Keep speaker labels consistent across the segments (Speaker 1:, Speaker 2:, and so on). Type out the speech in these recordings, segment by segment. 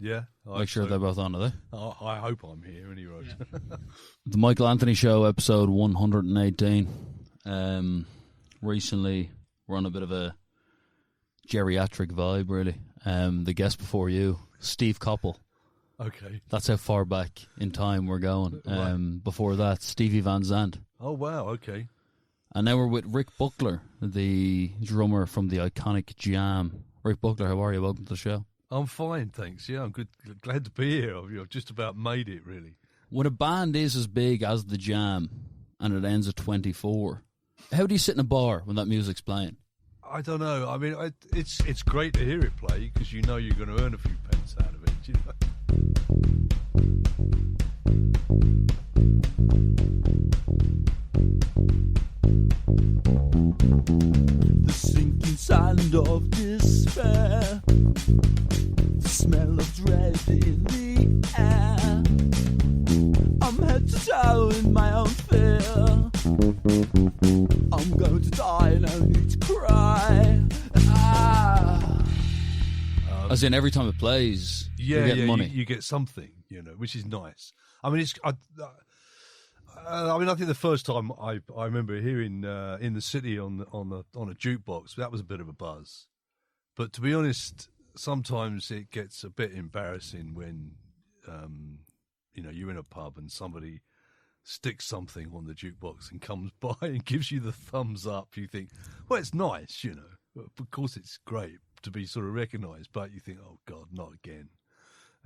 Speaker 1: Yeah.
Speaker 2: Make sure they're both on, are they?
Speaker 1: I hope I'm here anyway. Yeah.
Speaker 2: The Michael Anthony Show, episode 118. Recently, we're on a bit of a geriatric vibe, really. The guest before you, Steve Coppell.
Speaker 1: Okay.
Speaker 2: That's how far back in time we're going.
Speaker 1: Right.
Speaker 2: Before that, Stevie Van Zandt.
Speaker 1: Oh, wow, okay.
Speaker 2: And now we're with Rick Buckler, the drummer from the iconic Jam. Rick Buckler, how are you? Welcome to the show.
Speaker 1: I'm fine, thanks. Yeah, I'm good. Glad to be here. I've just about made it, really.
Speaker 2: When a band is as big as the Jam and it ends at 24, how do you sit in a bar when that music's playing?
Speaker 1: I don't know. I mean, it's great to hear it play because you know you're going to earn a few pence out of it. You know?
Speaker 3: The sinking sand of despair, the smell of dread in the air. I'm head to toe in my own fear. I'm going to die, no need to cry.
Speaker 2: As in, every time it plays, you get money.
Speaker 1: You get something, you know, which is nice. I mean, I think the first time I remember hearing in the city on a jukebox, that was a bit of a buzz. But to be honest, sometimes it gets a bit embarrassing when you know, you're in a pub and somebody sticks something on the jukebox and comes by and gives you the thumbs up. You think, well, it's nice, you know. Of course, it's great to be sort of recognised, but you think, oh God, not again.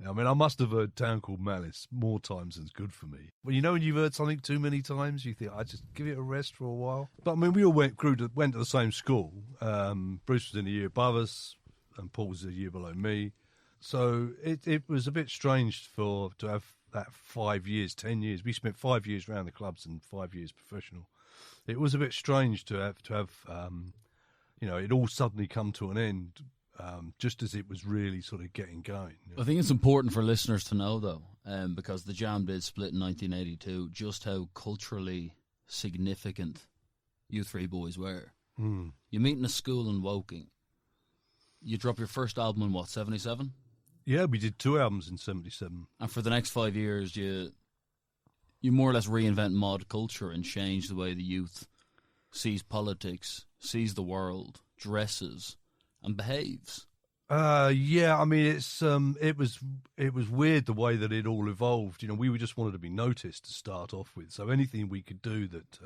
Speaker 1: I mean, I must have heard Town Called Malice more times than's good for me. Well, you know, when you've heard something too many times, you think, I just give it a rest for a while. But I mean, we all went to the same school. Bruce was in a year above us, and Paul was a year below me. So it was a bit strange to have that 5 years, 10 years. We spent 5 years around the clubs and 5 years professional. It was a bit strange to have you know, it all suddenly come to an end. Just as it was really sort of getting going.
Speaker 2: I think it's important for listeners to know, though, because the Jam did split in 1982, just how culturally significant you three boys were.
Speaker 1: Mm.
Speaker 2: You meet in a school in Woking. You drop your first album in, what, 77?
Speaker 1: Yeah, we did 2 albums in 77.
Speaker 2: And for the next 5 years, you more or less reinvent mod culture and change the way the youth sees politics, sees the world, dresses, and behaves.
Speaker 1: Yeah, I mean, it was weird the way that it all evolved. You know, we just wanted to be noticed to start off with. So anything we could do that,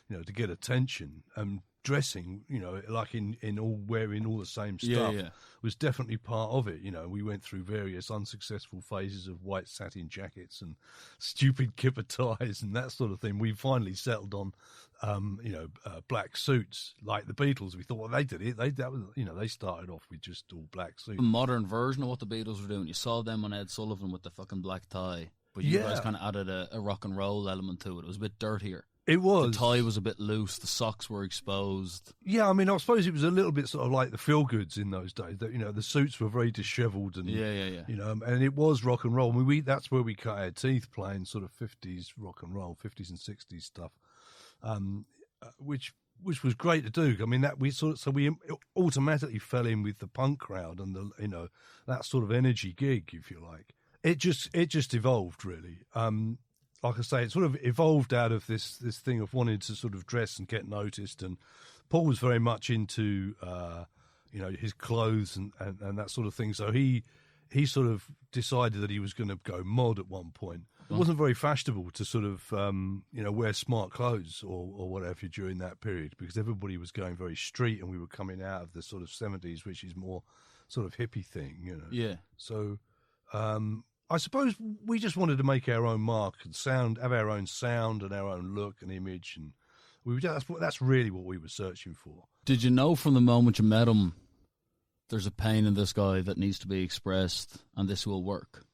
Speaker 1: you know, to get attention and dressing, you know, like in all wearing all the same stuff was definitely part of it. You know, we went through various unsuccessful phases of white satin jackets and stupid kipper ties and that sort of thing. We finally settled on, you know, black suits like the Beatles. We thought, well, they did it. That was, you know, they started off with just all black suits.
Speaker 2: A modern version of what the Beatles were doing. You saw them on Ed Sullivan with the fucking black tie, but you guys kind of added a rock and roll element to it. It was a bit dirtier.
Speaker 1: It was.
Speaker 2: The tie was a bit loose. The socks were exposed.
Speaker 1: Yeah, I mean, I suppose it was a little bit sort of like the feel-goods in those days. That, you know, the suits were very dishevelled and you know, and it was rock and roll. I mean, that's where we cut our teeth playing sort of 50s rock and roll, 50s and 60s stuff, which was great to do. I mean, that we automatically fell in with the punk crowd and the, you know, that sort of energy gig, if you like. It just evolved really. Like I say, it sort of evolved out of this thing of wanting to sort of dress and get noticed. And Paul was very much into, you know, his clothes and that sort of thing. So he sort of decided that he was going to go mod at one point. It wasn't very fashionable to sort of, you know, wear smart clothes or whatever during that period because everybody was going very street and we were coming out of the sort of 70s, which is more sort of hippie thing, you know.
Speaker 2: Yeah.
Speaker 1: So, I suppose we just wanted to make our own mark and have our own sound and our own look and image, and that's really what we were searching for.
Speaker 2: Did you know from the moment you met him, there's a pain in this guy that needs to be expressed, and this will work?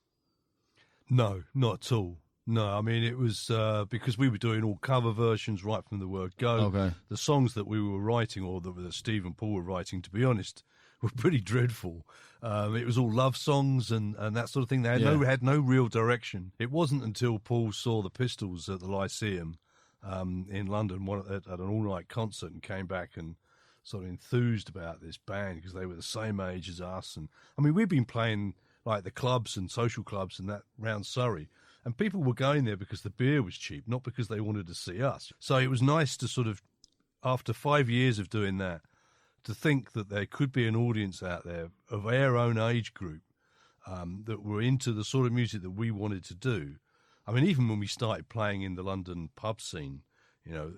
Speaker 1: No, not at all. No, I mean, it was because we were doing all cover versions right from the word go.
Speaker 2: Okay.
Speaker 1: The songs that we were writing, or that Steve and Paul were writing, to be honest, were pretty dreadful. It was all love songs and that sort of thing. They had no real direction. It wasn't until Paul saw the Pistols at the Lyceum in London at an all-night concert and came back and sort of enthused about this band because they were the same age as us. And I mean, we'd been playing like the clubs and social clubs and that round Surrey. And people were going there because the beer was cheap, not because they wanted to see us. So it was nice to sort of, after 5 years of doing that, to think that there could be an audience out there of our own age group that were into the sort of music that we wanted to do. I mean, even when we started playing in the London pub scene, you know,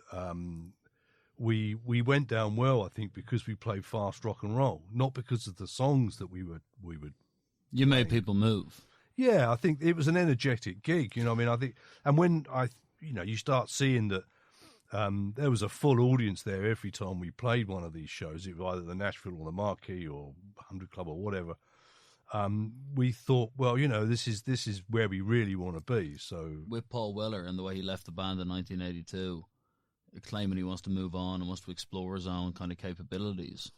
Speaker 1: we went down well, I think, because we played fast rock and roll, not because of the songs that we would.
Speaker 2: You made people move.
Speaker 1: Yeah, I think it was an energetic gig. You know, I mean, I think, and when you start seeing that there was a full audience there every time we played one of these shows, it was either the Nashville or the Marquee or 100 Club or whatever. We thought, well, you know, this is where we really want to be. So
Speaker 2: with Paul Weller and the way he left the band in 1982, claiming he wants to move on and wants to explore his own kind of capabilities.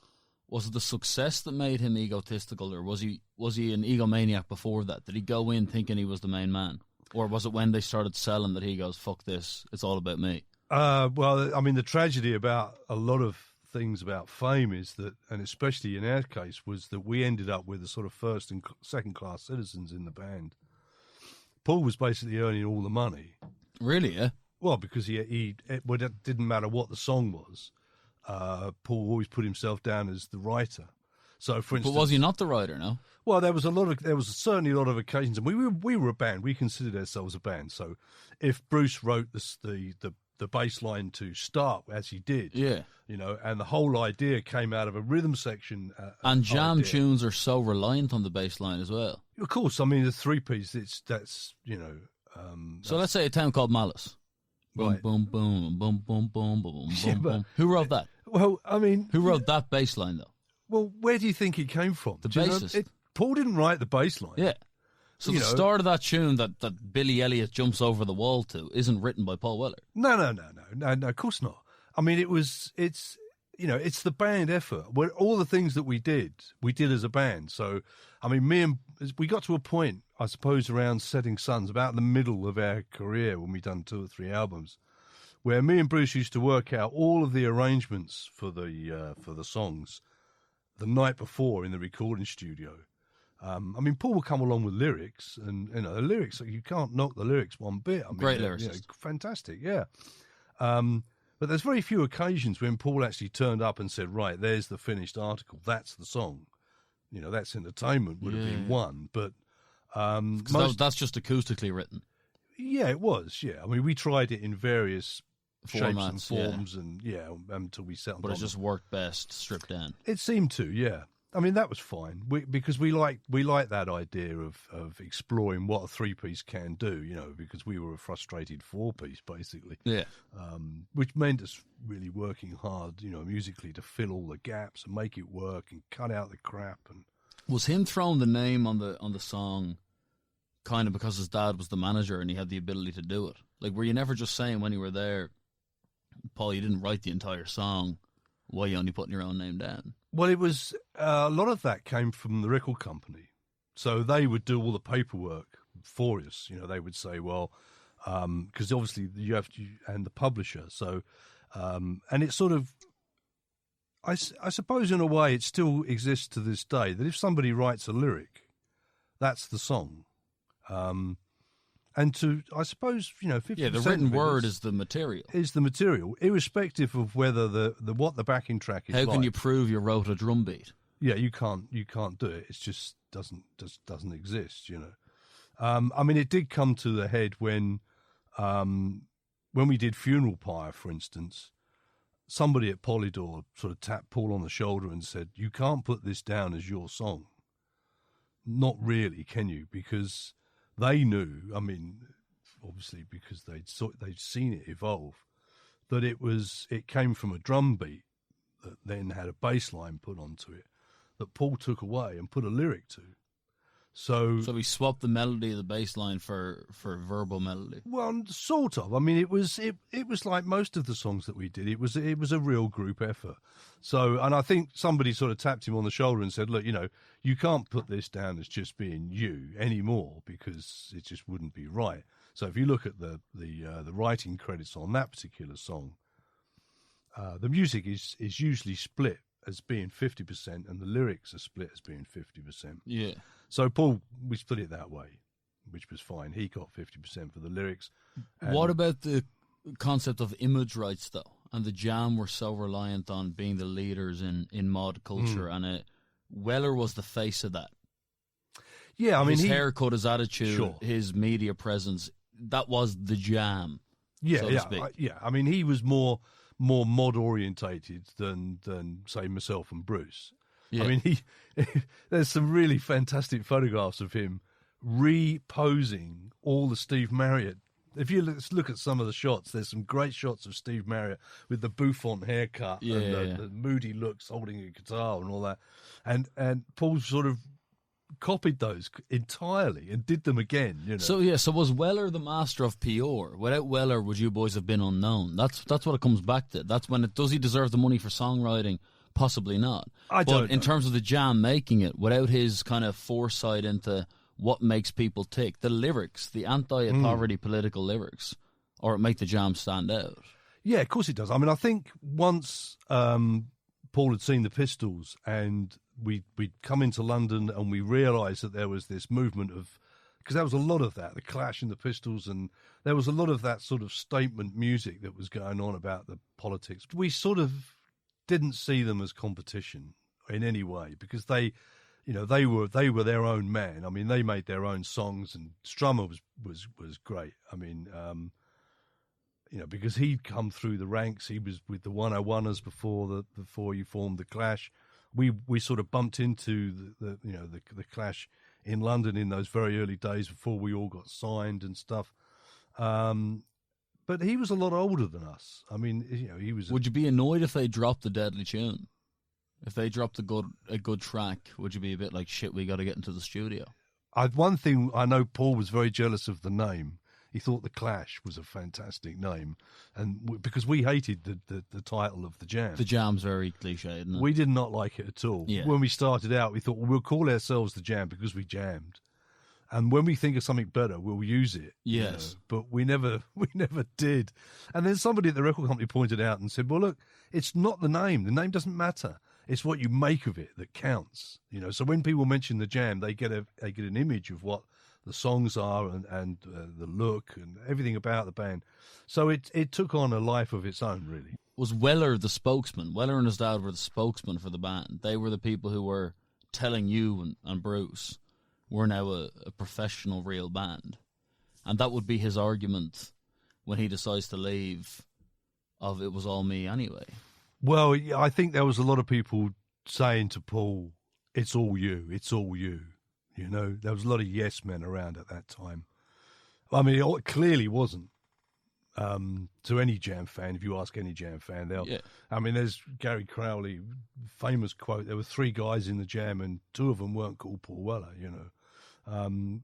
Speaker 2: Was it the success that made him egotistical, or was he an egomaniac before that? Did he go in thinking he was the main man? Or was it when they started selling that he goes, fuck this, it's all about me?
Speaker 1: Well, I mean, the tragedy about a lot of things about fame is that, and especially in our case, was that we ended up with the sort of first and second class citizens in the band. Paul was basically earning all the money.
Speaker 2: Really, yeah?
Speaker 1: Well, because it didn't matter what the song was. Paul always put himself down as the writer. So, for instance,
Speaker 2: but was he not the writer? No.
Speaker 1: Well, there was certainly a lot of occasions, and we were a band. We considered ourselves a band. So, if Bruce wrote the bass line to start as he did,
Speaker 2: yeah,
Speaker 1: you know, and the whole idea came out of a rhythm section,
Speaker 2: and jam tunes are so reliant on the bass line as well.
Speaker 1: Of course, I mean the 3-piece. That's you know.
Speaker 2: So let's say a town called Malice. Boom,
Speaker 1: Right.
Speaker 2: boom, boom, boom, boom, boom, boom,
Speaker 1: Yeah,
Speaker 2: boom,
Speaker 1: but-
Speaker 2: boom. Who wrote that?
Speaker 1: Well, I mean,
Speaker 2: Who wrote that bass line, though?
Speaker 1: well, where do you think it came from?
Speaker 2: The
Speaker 1: Do you know,
Speaker 2: bassist.
Speaker 1: Paul didn't write the bass line.
Speaker 2: Yeah. So
Speaker 1: You
Speaker 2: the
Speaker 1: know-
Speaker 2: start of that tune that Billy Elliot jumps over the wall to isn't written by Paul Weller.
Speaker 1: No, of course not. I mean, it's the band effort. Where all the things that we did as a band. So, I mean, we got to a point, I suppose, around Setting Suns, about the middle of our career when we done 2 or 3 albums, where me and Bruce used to work out all of the arrangements for the songs the night before in the recording studio. I mean, Paul would come along with lyrics, and you know the lyrics. You can't knock the lyrics one bit. I mean,
Speaker 2: Great
Speaker 1: they're,
Speaker 2: lyricist.
Speaker 1: Fantastic, yeah. But there's very few occasions when Paul actually turned up and said, "Right, there's the finished article. That's the song." You know, that's entertainment would have been
Speaker 2: Yeah.
Speaker 1: one, but
Speaker 2: That's just acoustically written.
Speaker 1: yeah, it was. Yeah, I mean, we tried it in various shapes and
Speaker 2: Formats, yeah.
Speaker 1: forms, and until we settled.
Speaker 2: But
Speaker 1: on
Speaker 2: it just worked best stripped down.
Speaker 1: It seemed to, yeah. I mean, that was fine because we like that idea of exploring what a 3-piece can do, you know, because we were a frustrated 4-piece basically,
Speaker 2: Yeah.
Speaker 1: which meant us really working hard, you know, musically to fill all the gaps and make it work and cut out the crap. And
Speaker 2: Was him throwing the name on the song kind of because his dad was the manager and he had the ability to do it? Like, were you never just saying when you were there, Paul, you didn't write the entire song, why are you only putting your own name down?
Speaker 1: well, it was a lot of that came from the record company, so they would do all the paperwork for us. You know, they would say, well, because obviously you have to, and the publisher. So, and it's sort of, I suppose in a way it still exists to this day that if somebody writes a lyric, that's the song. And to, I suppose, you know, 50%
Speaker 2: Yeah, the written
Speaker 1: of it
Speaker 2: word is the material.
Speaker 1: is the material, irrespective of whether what the backing track is.
Speaker 2: How can
Speaker 1: like.
Speaker 2: you prove you wrote a drum beat?
Speaker 1: Yeah, you can't do it. It just doesn't exist, you know. I mean, it did come to the head when we did Funeral Pyre, for instance. Somebody at Polydor sort of tapped Paul on the shoulder and said, "You can't put this down as your song." Not really, can you? Because they knew. I mean, obviously, because they'd seen it evolve, that it came from a drum beat that then had a bass line put onto it that Paul took away and put a lyric to. So
Speaker 2: So we swapped the melody of the bass line for verbal melody.
Speaker 1: well, sort of. I mean, it was like most of the songs that we did. It was a real group effort. So, and I think somebody sort of tapped him on the shoulder and said, "Look, you know, you can't put this down as just being you anymore because it just wouldn't be right." So, if you look at the writing credits on that particular song, the music is usually split as being 50% and the lyrics are split as being 50%.
Speaker 2: Yeah.
Speaker 1: So Paul, we split it that way, which was fine. He got 50% for the lyrics.
Speaker 2: What about the concept of image rights, though? And the Jam were so reliant on being the leaders in mod culture, and Weller was the face of that.
Speaker 1: Yeah, I mean,
Speaker 2: his haircut, his attitude, his media presence, that was the Jam.
Speaker 1: Yeah,
Speaker 2: so to speak.
Speaker 1: I mean, he was more mod orientated than say myself and Bruce. Yeah. I mean, there's some really fantastic photographs of him reposing all the Steve Marriott. If you look at some of the shots, there's some great shots of Steve Marriott with the bouffant haircut and the moody looks, holding a guitar and all that. And Paul sort of copied those entirely and did them again. You know.
Speaker 2: So was Weller the master of PR? Without Weller, would you boys have been unknown? That's what it comes back to. That's when does he deserve the money for songwriting? Possibly not. But in terms of the Jam making it, without his kind of foresight into what makes people tick, the lyrics, the anti-poverty political lyrics, or it make the Jam stand out.
Speaker 1: Yeah, of course it does. I mean, I think once Paul had seen the Pistols and we'd come into London and we realised that there was this movement of, because there was a lot of that, the Clash and the Pistols, and there was a lot of that sort of statement music that was going on about the politics. We sort of didn't see them as competition in any way because they were their own man. I mean, they made their own songs, and Strummer was great. I mean, because he'd come through the ranks. He was with the 101ers before you formed the Clash. We sort of bumped into the Clash in London in those very early days before we all got signed and stuff. But he was a lot older than us. I mean, he was.
Speaker 2: Would you be annoyed if they dropped the deadly tune? If they dropped a good track, would you be a bit like, shit, we got to get into the studio?
Speaker 1: One thing I know, Paul was very jealous of the name. He thought the Clash was a fantastic name, and because we hated the title of the Jam.
Speaker 2: The Jam's very cliche, isn't it?
Speaker 1: We did not like it at all.
Speaker 2: Yeah.
Speaker 1: When we started out, we thought, well, we'll call ourselves the Jam because we jammed. And when we think of something better, we'll use it.
Speaker 2: Yes.
Speaker 1: But we never did. And then somebody at the record company pointed out and said, well, look, it's not the name. The name doesn't matter. It's what you make of it that counts. So when people mention the Jam, they get an image of what the songs are and the look and everything about the band. So it took on a life of its own, really.
Speaker 2: Was Weller the spokesman? Weller and his dad were the spokesman for the band. They were the people who were telling you and Bruce, we're now a professional, real band. And that would be his argument when he decides to leave of it was all me anyway.
Speaker 1: Well, I think there was a lot of people saying to Paul, it's all you, it's all you. There was a lot of yes men around at that time. I mean, it clearly wasn't to any Jam fan. If you ask any Jam fan, I mean, there's Gary Crowley, famous quote, there were 3 guys in the Jam and 2 of them weren't called Paul Weller, and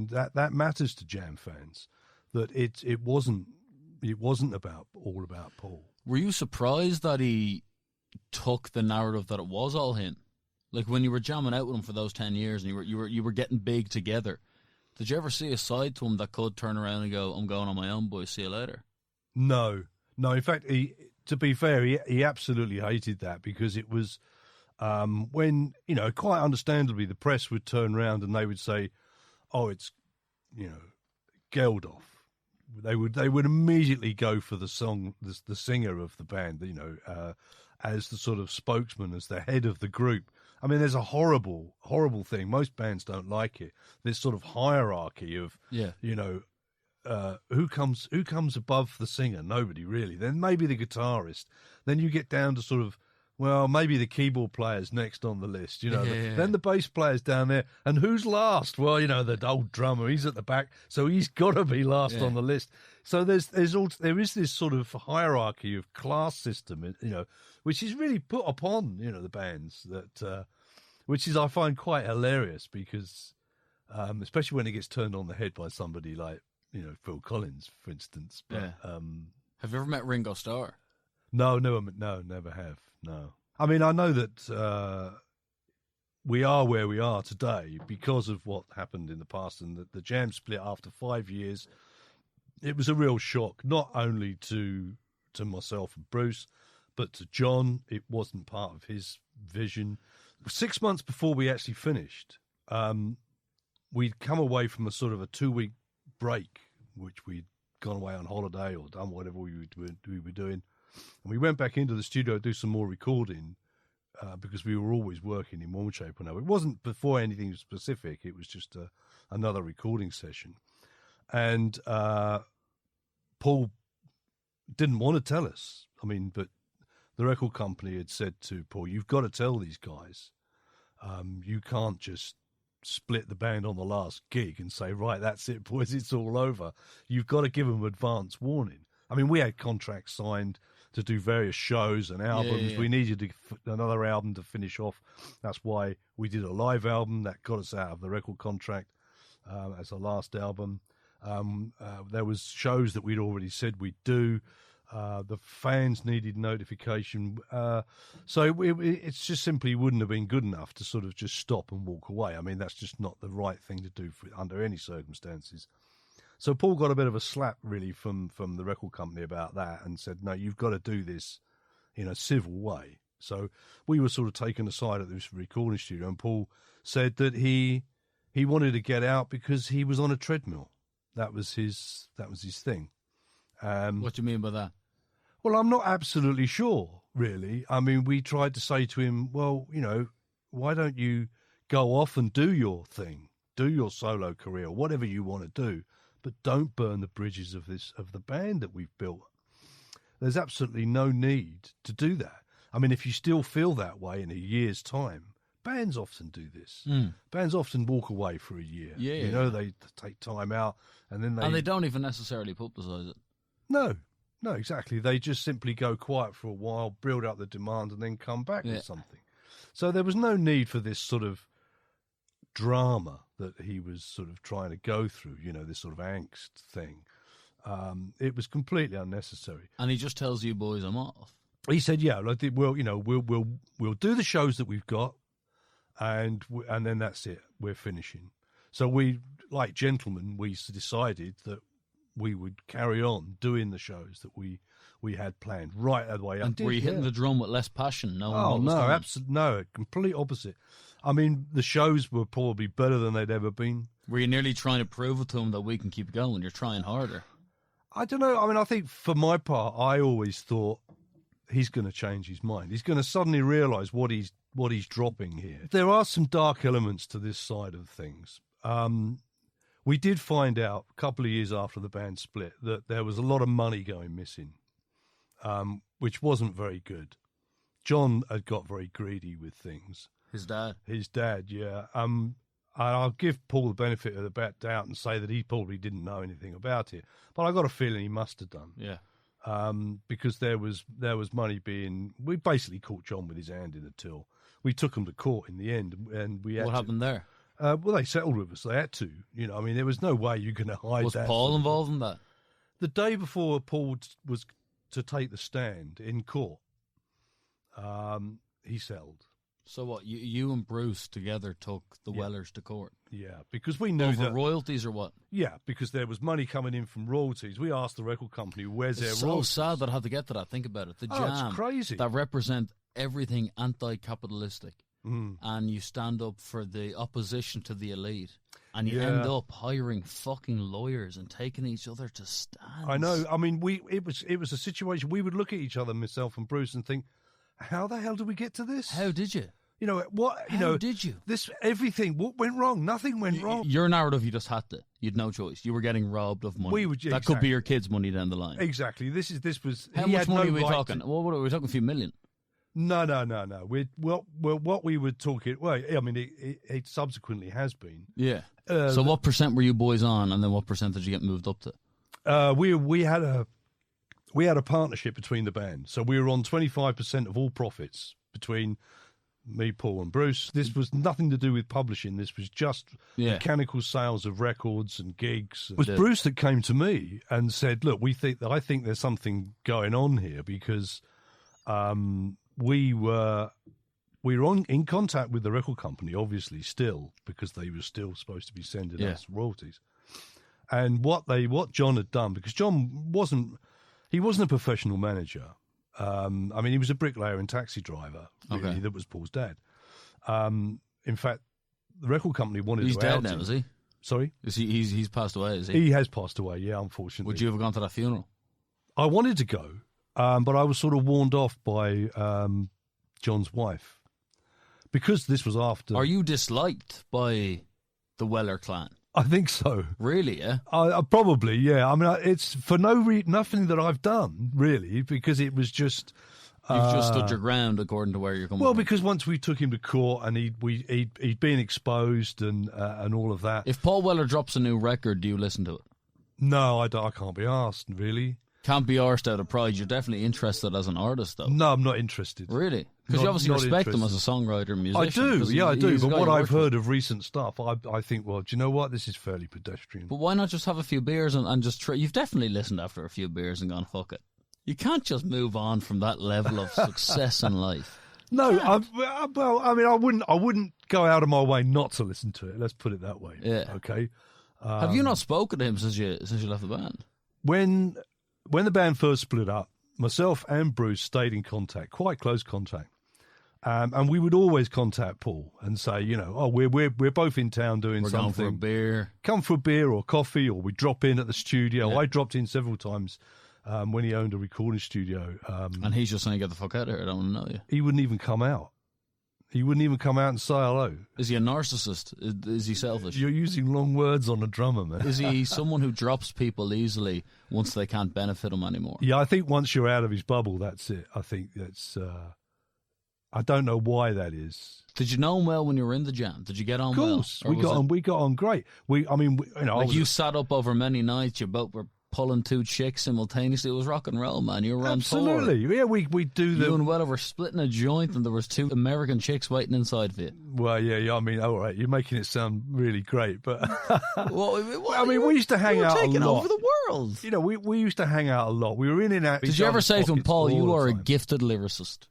Speaker 1: that matters to Jam fans, that it wasn't all about Paul.
Speaker 2: Were you surprised that he took the narrative that it was all him? Like when you were jamming out with him for those 10 years and you were getting big together, did you ever see a side to him that could turn around and go, I'm going on my own, boys, see you later?
Speaker 1: No. In fact, to be fair, he absolutely hated that because it was when, quite understandably, the press would turn around and they would say, oh, it's, Geldof. They would immediately go for the singer of the band, as the sort of spokesman, as the head of the group. I mean, there's a horrible, horrible thing. Most bands don't like it. This sort of hierarchy of, who comes above the singer? Nobody really. Then maybe the guitarist. Then you get down to sort of, well, maybe the keyboard player's next on the list. Then the bass player's down there. And who's last? Well, the old drummer, he's at the back, so he's got to be last on the list. So there is this sort of hierarchy of class system, which is really put upon, the bands that, which is, I find, quite hilarious because, especially when it gets turned on the head by somebody like, Phil Collins, for instance. But,
Speaker 2: have you ever met Ringo Starr?
Speaker 1: No, never have. No. I mean, I know that we are where we are today because of what happened in the past, and that the Jam split after 5 years. It was a real shock, not only to myself and Bruce, but to John, it wasn't part of his vision. 6 months before we actually finished, we'd come away from a sort of a 2-week break, which we'd gone away on holiday or done whatever we were doing. And we went back into the studio to do some more recording because we were always working in one shape or another. It wasn't before anything specific. It was just another recording session. And Paul didn't want to tell us. I mean, but the record company had said to Paul, you've got to tell these guys. You can't just split the band on the last gig and say, right, that's it, boys, it's all over. You've got to give them advance warning. I mean, we had contracts signed to do various shows and albums. Yeah. We needed another album to finish off. That's why we did a live album that got us out of the record contract as a last album. There was shows that we'd already said we'd do. The fans needed notification. So it just simply wouldn't have been good enough to sort of just stop and walk away. I mean, that's just not the right thing to do under any circumstances. So Paul got a bit of a slap, really, from the record company about that and said, no, you've got to do this in a civil way. So we were sort of taken aside at this recording studio, and Paul said that he wanted to get out because he was on a treadmill. That was his thing.
Speaker 2: What do you mean by that?
Speaker 1: Well, I'm not absolutely sure, really. I mean, we tried to say to him, well, why don't you go off and do your thing, do your solo career, whatever you want to do, but don't burn the bridges of the band that we've built. There's absolutely no need to do that. I mean, if you still feel that way in a year's time, bands often do this. Bands often walk away for a year.
Speaker 2: Yeah,
Speaker 1: they take time out, and then
Speaker 2: they don't even necessarily publicise it.
Speaker 1: No, exactly. They just simply go quiet for a while, build up the demand, and then come back with something. So there was no need for this sort of drama that he was sort of trying to go through, this sort of angst thing. It was completely unnecessary.
Speaker 2: And he just tells you boys, I'm off.
Speaker 1: He said, yeah, we'll do the shows that we've got, and then that's it. We're finishing. So we, like gentlemen, we decided that we would carry on doing the shows that we had planned right the way up.
Speaker 2: And were you hitting the drum with less passion?
Speaker 1: No, absolutely no, complete opposite. I mean, the shows were probably better than they'd ever been.
Speaker 2: Were you nearly trying to prove it to him that we can keep going? You're trying harder.
Speaker 1: I don't know. I mean, I think for my part, I always thought he's going to change his mind. He's going to suddenly realise what he's dropping here. There are some dark elements to this side of things. We did find out a couple of years after the band split that there was a lot of money going missing, which wasn't very good. John had got very greedy with things.
Speaker 2: His dad,
Speaker 1: yeah. I'll give Paul the benefit of the doubt and say that he probably didn't know anything about it, but I got a feeling he must have done.
Speaker 2: Yeah.
Speaker 1: Because there was money being. We basically caught John with his hand in the till. We took him to court in the end, and we had.
Speaker 2: What happened there?
Speaker 1: Well, they settled with us. They had to. I mean, there was no way you're going to hide that.
Speaker 2: Was Paul involved in that?
Speaker 1: The day before Paul was to take the stand in court, he settled.
Speaker 2: So what? You and Bruce together took the Wellers to court?
Speaker 1: Yeah, because we knew
Speaker 2: over royalties or what?
Speaker 1: Yeah, because there was money coming in from royalties. We asked the record company, "Where's their royalties?"
Speaker 2: So sad that I have to get to that. Think about it. The Jam,
Speaker 1: it's crazy.
Speaker 2: That represent everything anti-capitalistic. And you stand up for the opposition to the elite, and you end up hiring fucking lawyers and taking each other to stands.
Speaker 1: I know. I mean, it was a situation. We would look at each other, myself and Bruce, and think, "How the hell did we get to this?
Speaker 2: How did you?
Speaker 1: How
Speaker 2: did you?
Speaker 1: This everything. What went wrong? Nothing went wrong.
Speaker 2: Your narrative, you just had to. You'd no choice. You were getting robbed of money. That could be your kids' money down the line.
Speaker 1: Exactly. This was.
Speaker 2: How much money are we talking? What were we talking? A few million.
Speaker 1: No. What we were talking. Well, I mean, it subsequently has been.
Speaker 2: Yeah. So what percent were you boys on, and then what percent did you get moved up to?
Speaker 1: We had a partnership between the band, so we were on 25% of all profits between me, Paul, and Bruce. This was nothing to do with publishing. This was just mechanical sales of records and gigs. It was Bruce that came to me and said, "Look, I think there's something going on here because." We were in contact with the record company, obviously, still, because they were still supposed to be sending us royalties. And what John had done, because John wasn't a professional manager, I mean, he was a bricklayer and taxi driver. Really,
Speaker 2: Okay.
Speaker 1: that was Paul's dad. In fact, the record company wanted
Speaker 2: He's
Speaker 1: to
Speaker 2: dead
Speaker 1: out
Speaker 2: now,
Speaker 1: him.
Speaker 2: is he?
Speaker 1: Sorry?
Speaker 2: Is he? He's passed away, is he?
Speaker 1: He has passed away, yeah, unfortunately.
Speaker 2: Would you have gone to that funeral?
Speaker 1: I wanted to go, but I was sort of warned off by John's wife. Because this was after...
Speaker 2: Are you disliked by the Weller clan?
Speaker 1: I think so.
Speaker 2: Really, yeah?
Speaker 1: Probably, yeah. I mean, it's for nothing that I've done, really, because it was just...
Speaker 2: You've just stood your ground according to where you're coming from.
Speaker 1: Because once we took him to court and he'd been exposed and all of that.
Speaker 2: If Paul Weller drops a new record, do you listen to it?
Speaker 1: No, I can't be asked, really.
Speaker 2: Can't be arsed out of pride. You're definitely interested as an artist, though.
Speaker 1: No, I'm not interested.
Speaker 2: Really? Because you obviously
Speaker 1: Not
Speaker 2: respect him
Speaker 1: interested.
Speaker 2: as a songwriter, musician.
Speaker 1: I do, yeah, I do.
Speaker 2: he's a
Speaker 1: But
Speaker 2: guy
Speaker 1: what
Speaker 2: you
Speaker 1: I've
Speaker 2: worked with.
Speaker 1: heard of recent stuff, I think, well, do you know what? This is fairly pedestrian.
Speaker 2: But why not just have a few beers and just try? You've definitely listened after a few beers and gone, fuck it. You can't just move on from that level of success in life.
Speaker 1: No, well, I mean, I wouldn't go out of my way not to listen to it. Let's put it that way.
Speaker 2: Yeah.
Speaker 1: Okay.
Speaker 2: Have you not spoken to him since you left the band?
Speaker 1: When the band first split up, myself and Bruce stayed in contact, quite close contact, and we would always contact Paul and say, we're both in town doing
Speaker 2: We're
Speaker 1: something.
Speaker 2: going for a beer.
Speaker 1: Come for a beer or coffee, or we drop in at the studio.
Speaker 2: Yeah.
Speaker 1: I dropped in several times when he owned a recording studio.
Speaker 2: And he's just saying, get the fuck out of here, I don't want to know you.
Speaker 1: He wouldn't even come out. He wouldn't even come out and say hello.
Speaker 2: Is he a narcissist? Is he selfish?
Speaker 1: You're using long words on a drummer, man.
Speaker 2: Is he someone who drops people easily once they can't benefit him anymore?
Speaker 1: Yeah, I think once you're out of his bubble, that's it. I think that's... I don't know why that is.
Speaker 2: Did you know him well when you were in the jam? Did you get on
Speaker 1: Of course,
Speaker 2: well? Or
Speaker 1: we got on great.
Speaker 2: You sat up over many nights, you both were pulling two chicks simultaneously. It was rock and roll, man. You were on tour.
Speaker 1: Absolutely. Yeah, we do the...
Speaker 2: You and Weller were splitting a joint and there was two American chicks waiting inside of you.
Speaker 1: Well, yeah, I mean, all right, you're making it sound really great, but...
Speaker 2: I
Speaker 1: mean, we used to hang out a
Speaker 2: taking
Speaker 1: lot.
Speaker 2: over the world.
Speaker 1: We used to hang out a lot. We were in and out.
Speaker 2: Did you ever say to him, Paul, you are a
Speaker 1: gift?
Speaker 2: gifted lyricist?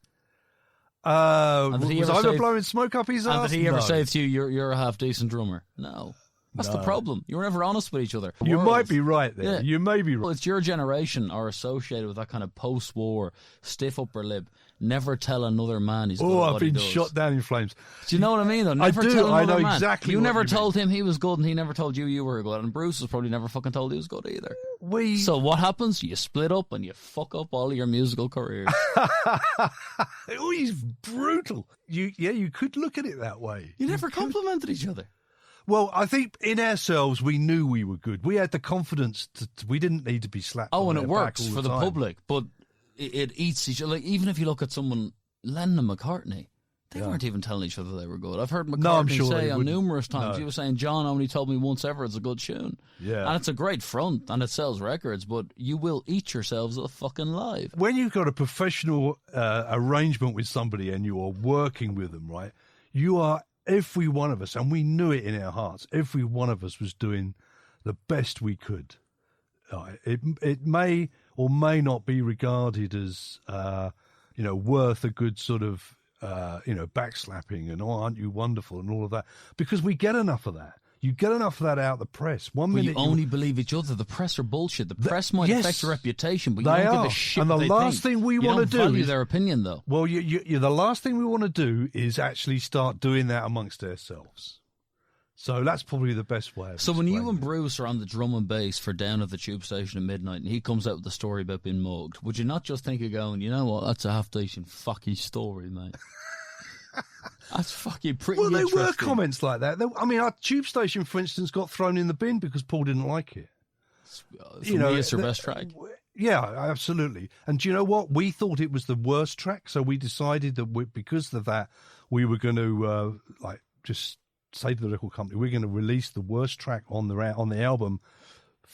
Speaker 1: Was I ever blowing smoke up his ass?
Speaker 2: And did he ever
Speaker 1: No.
Speaker 2: say to you, you're a half decent drummer? No. That's the problem. You were never honest with each other.
Speaker 1: You might be right there.
Speaker 2: Yeah.
Speaker 1: You may be
Speaker 2: Well,
Speaker 1: right.
Speaker 2: it's your generation are associated with that kind of post-war, stiff upper lip, never tell another man he's good at
Speaker 1: Oh,
Speaker 2: what
Speaker 1: I've
Speaker 2: he
Speaker 1: been
Speaker 2: does.
Speaker 1: shot down in flames.
Speaker 2: Do you know what I mean, though? Never
Speaker 1: do.
Speaker 2: tell
Speaker 1: I
Speaker 2: another
Speaker 1: know
Speaker 2: man.
Speaker 1: exactly
Speaker 2: You
Speaker 1: what
Speaker 2: never
Speaker 1: you
Speaker 2: told him he was good, and he never told you were good, and Bruce was probably never fucking told he was good either. So what happens? You split up and you fuck up all of your musical careers.
Speaker 1: Oh, he's brutal. You could look at it that way.
Speaker 2: You never complimented each other.
Speaker 1: Well, I think in ourselves we knew we were good. We had the confidence we didn't need to be slapped.
Speaker 2: Oh,
Speaker 1: on
Speaker 2: and it
Speaker 1: our back
Speaker 2: works
Speaker 1: all
Speaker 2: for the
Speaker 1: time.
Speaker 2: public, but it eats each other. Like, even if you look at someone, Lennon and McCartney, they weren't even telling each other they were good. I've heard McCartney
Speaker 1: I'm sure
Speaker 2: say
Speaker 1: they
Speaker 2: on
Speaker 1: wouldn't.
Speaker 2: numerous times,
Speaker 1: No.
Speaker 2: he was saying, John only told me once ever it's a good tune.
Speaker 1: Yeah.
Speaker 2: And it's a great front, and it sells records, but you will eat yourselves fucking live.
Speaker 1: When you've got a professional arrangement with somebody and you are working with them, right, you are, every one of us, and we knew it in our hearts, every one of us was doing the best we could. It may or may not be regarded as, worth a good sort of, backslapping and, oh, aren't you wonderful and all of that, because we get enough of that. You get enough of that out of the press. One
Speaker 2: But
Speaker 1: minute
Speaker 2: you only believe each other. The press are bullshit. The press might
Speaker 1: yes,
Speaker 2: affect your reputation, but you
Speaker 1: they
Speaker 2: don't give
Speaker 1: are.
Speaker 2: a shit
Speaker 1: And
Speaker 2: what
Speaker 1: the
Speaker 2: they
Speaker 1: last
Speaker 2: think.
Speaker 1: thing we
Speaker 2: You
Speaker 1: wanna
Speaker 2: don't
Speaker 1: do
Speaker 2: value
Speaker 1: is-
Speaker 2: their opinion, though.
Speaker 1: Well, the last thing we want to do is actually start doing that amongst ourselves. So that's probably the best way.
Speaker 2: So when you and
Speaker 1: explaining it.
Speaker 2: Bruce are on the drum and bass for Down at the Tube Station at midnight and he comes out with the story about being mugged, would you not just think of going, you know what, that's a half-decent fucking story, mate. That's fucking pretty
Speaker 1: Well, there were
Speaker 2: interesting.
Speaker 1: comments like that. Our tube station, for instance, got thrown in the bin because Paul didn't like it.
Speaker 2: For me, it's your best track.
Speaker 1: Yeah, absolutely. And do you know what? We thought it was the worst track, so we decided that because of that, we were going to just say to the record company, we're going to release the worst track on the album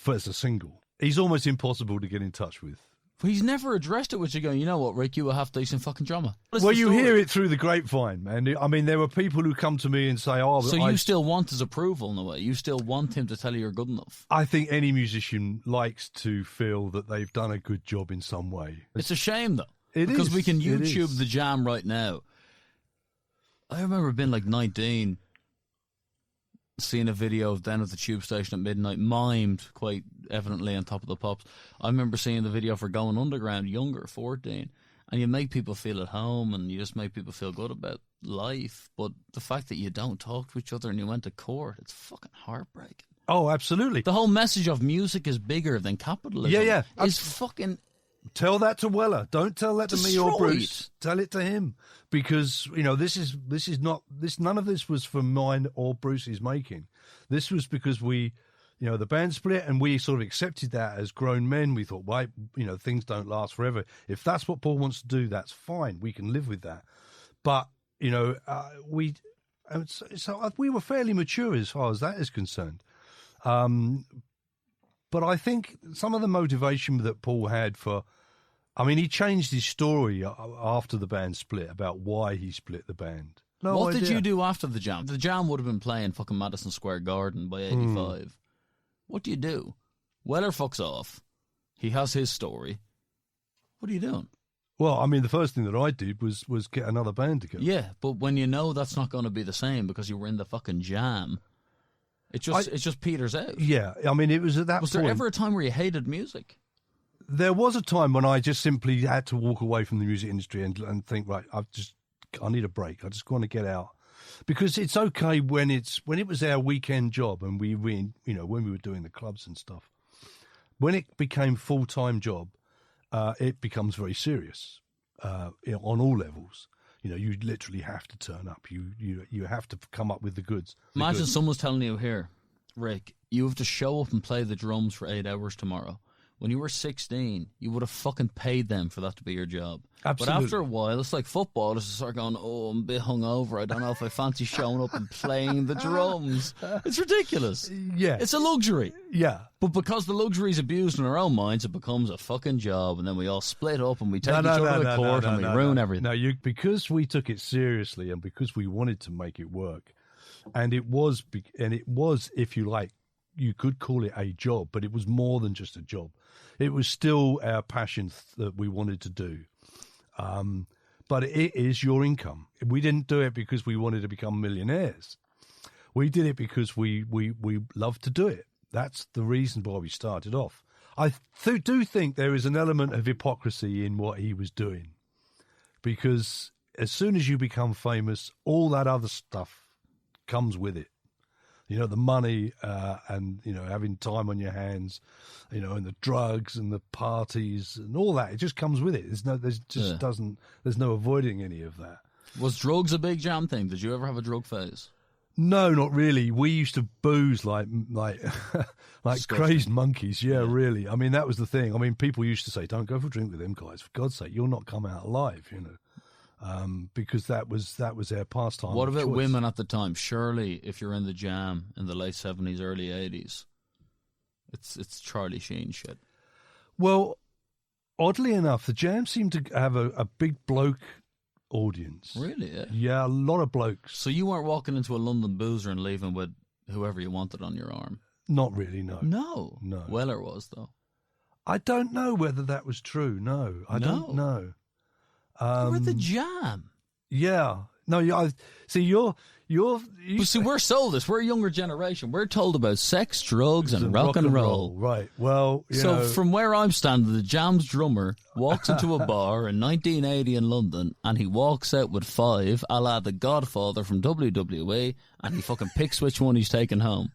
Speaker 1: as a single. He's almost impossible to get in touch with.
Speaker 2: But he's never addressed it with you going, you know what, Rick, you a half-decent fucking drummer.
Speaker 1: Well, you hear it through the grapevine, man. I mean, there were people who come to me and say, "Oh,
Speaker 2: so you still want his approval in a way. You still want him to tell you you're good enough.
Speaker 1: I think any musician likes to feel that they've done a good job in some way.
Speaker 2: It's a shame, though.
Speaker 1: It
Speaker 2: because
Speaker 1: is.
Speaker 2: we can
Speaker 1: It
Speaker 2: YouTube
Speaker 1: is.
Speaker 2: the jam right now. I remember being like 19, seeing a video of Down at the Tube Station at midnight, mimed quite evidently on Top of the Pops. I remember seeing the video for Going Underground, younger, 14, and you make people feel at home, and you just make people feel good about life. But the fact that you don't talk to each other and you went to court, it's fucking heartbreaking.
Speaker 1: Oh, absolutely.
Speaker 2: The whole message of music is bigger than capitalism.
Speaker 1: Yeah.
Speaker 2: Is fucking...
Speaker 1: Tell that to Weller. Don't tell that to me or
Speaker 2: Destroyed.
Speaker 1: Bruce. Tell it to him, because none of this was for mine or Bruce's making. This was because the band split, and we sort of accepted that as grown men. We thought, wait, things don't last forever. If that's what Paul wants to do, that's fine. We can live with that. But we were fairly mature as far as that is concerned. But I think some of the motivation that Paul had he changed his story after the band split about why he split the band.
Speaker 2: What did you do after the Jam? The Jam would have been playing fucking Madison Square Garden by 85. What do you do? Weller fucks off. He has his story. What are you doing?
Speaker 1: Well, the first thing that I did was get another band together.
Speaker 2: Yeah, but when you know that's not going to be the same because you were in the fucking Jam... It just peters out.
Speaker 1: Yeah, it was at that point.
Speaker 2: Was there ever a time where you hated music?
Speaker 1: There was a time when I just simply had to walk away from the music industry and think, right, I need a break. I just want to get out, because it's okay when it was our weekend job and when we were doing the clubs and stuff. When it became full-time job, it becomes very serious on all levels. You literally have to turn up. You have to come up with the goods.
Speaker 2: Imagine someone's telling you here, Rick, you have to show up and play the drums for 8 hours tomorrow. When you were 16, you would have fucking paid them for that to be your job.
Speaker 1: Absolutely.
Speaker 2: But after a while, it's like football. It's just going, I'm a bit hungover. I don't know if I fancy showing up and playing the drums. It's ridiculous.
Speaker 1: Yeah.
Speaker 2: It's a luxury.
Speaker 1: Yeah.
Speaker 2: But because the luxury is abused in our own minds, it becomes a fucking job, and then we all split up and we take each other to court and we ruin everything.
Speaker 1: No, because we took it seriously and because we wanted to make it work, and it was, if you like, you could call it a job, but it was more than just a job. It was still our passion that we wanted to do. But it is your income. We didn't do it because we wanted to become millionaires. We did it because we loved to do it. That's the reason why we started off. I do think there is an element of hypocrisy in what he was doing, because as soon as you become famous, all that other stuff comes with it. The money and, having time on your hands, and the drugs and the parties and all that. It just comes with it. There's no avoiding any of that.
Speaker 2: Was drugs a big Jam thing? Did you ever have a drug phase?
Speaker 1: No, not really. We used to booze like crazed monkeys. Yeah, really. That was the thing. People used to say, don't go for a drink with them guys. For God's sake, you'll not come out alive, because that was their pastime.
Speaker 2: What about women at the time? Surely, if you're in the Jam in the late 70s, early 80s, it's Charlie Sheen shit.
Speaker 1: Well, oddly enough, the Jam seemed to have a big bloke audience.
Speaker 2: Really? Yeah.
Speaker 1: Yeah, a lot of blokes.
Speaker 2: So you weren't walking into a London boozer and leaving with whoever you wanted on your arm?
Speaker 1: Not really, no.
Speaker 2: No?
Speaker 1: No.
Speaker 2: Weller was, though.
Speaker 1: I don't know whether that was true. No, I don't know.
Speaker 2: We're the Jam.
Speaker 1: Yeah. No, see,
Speaker 2: we're sold this. We're a younger generation. We're told about sex, drugs, and rock and roll.
Speaker 1: Right. Well,
Speaker 2: from where I'm standing, the Jam's drummer walks into a bar in 1980 in London, and he walks out with 5, a la the Godfather from WWE, and he fucking picks which one he's taking home.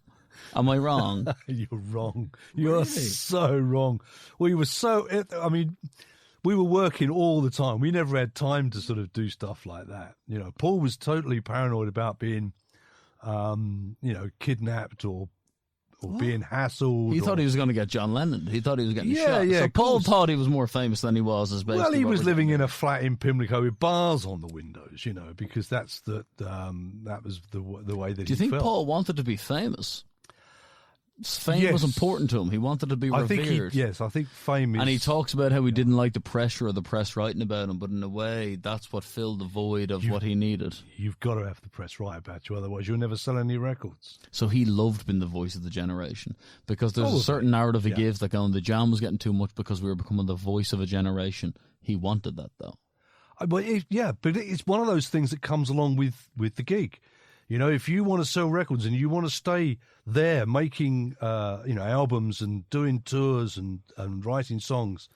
Speaker 2: Am I wrong?
Speaker 1: You're wrong. You're so wrong. We were we were working all the time. We never had time to sort of do stuff like that. Paul was totally paranoid about being, kidnapped or being hassled.
Speaker 2: He thought he was going to get John Lennon. He thought he was getting shot.
Speaker 1: Yeah,
Speaker 2: so Paul thought he was more famous than he was.
Speaker 1: Well, he was living in a flat in Pimlico with bars on the windows, because that's that was the way that he felt.
Speaker 2: Do you think Paul wanted to be famous? Fame was important to him. He wanted to be revered.
Speaker 1: I think fame is...
Speaker 2: And he talks about how he didn't like the pressure of the press writing about him, but in a way, that's what filled the void of what he needed.
Speaker 1: You've got to have the press write about you, otherwise you'll never sell any records.
Speaker 2: So he loved being the voice of the generation, because there's a certain narrative he gives, like, the Jam was getting too much because we were becoming the voice of a generation. He wanted that, though.
Speaker 1: But it's one of those things that comes along with the gig. If you want to sell records and you want to stay there making, albums and doing tours and writing songs,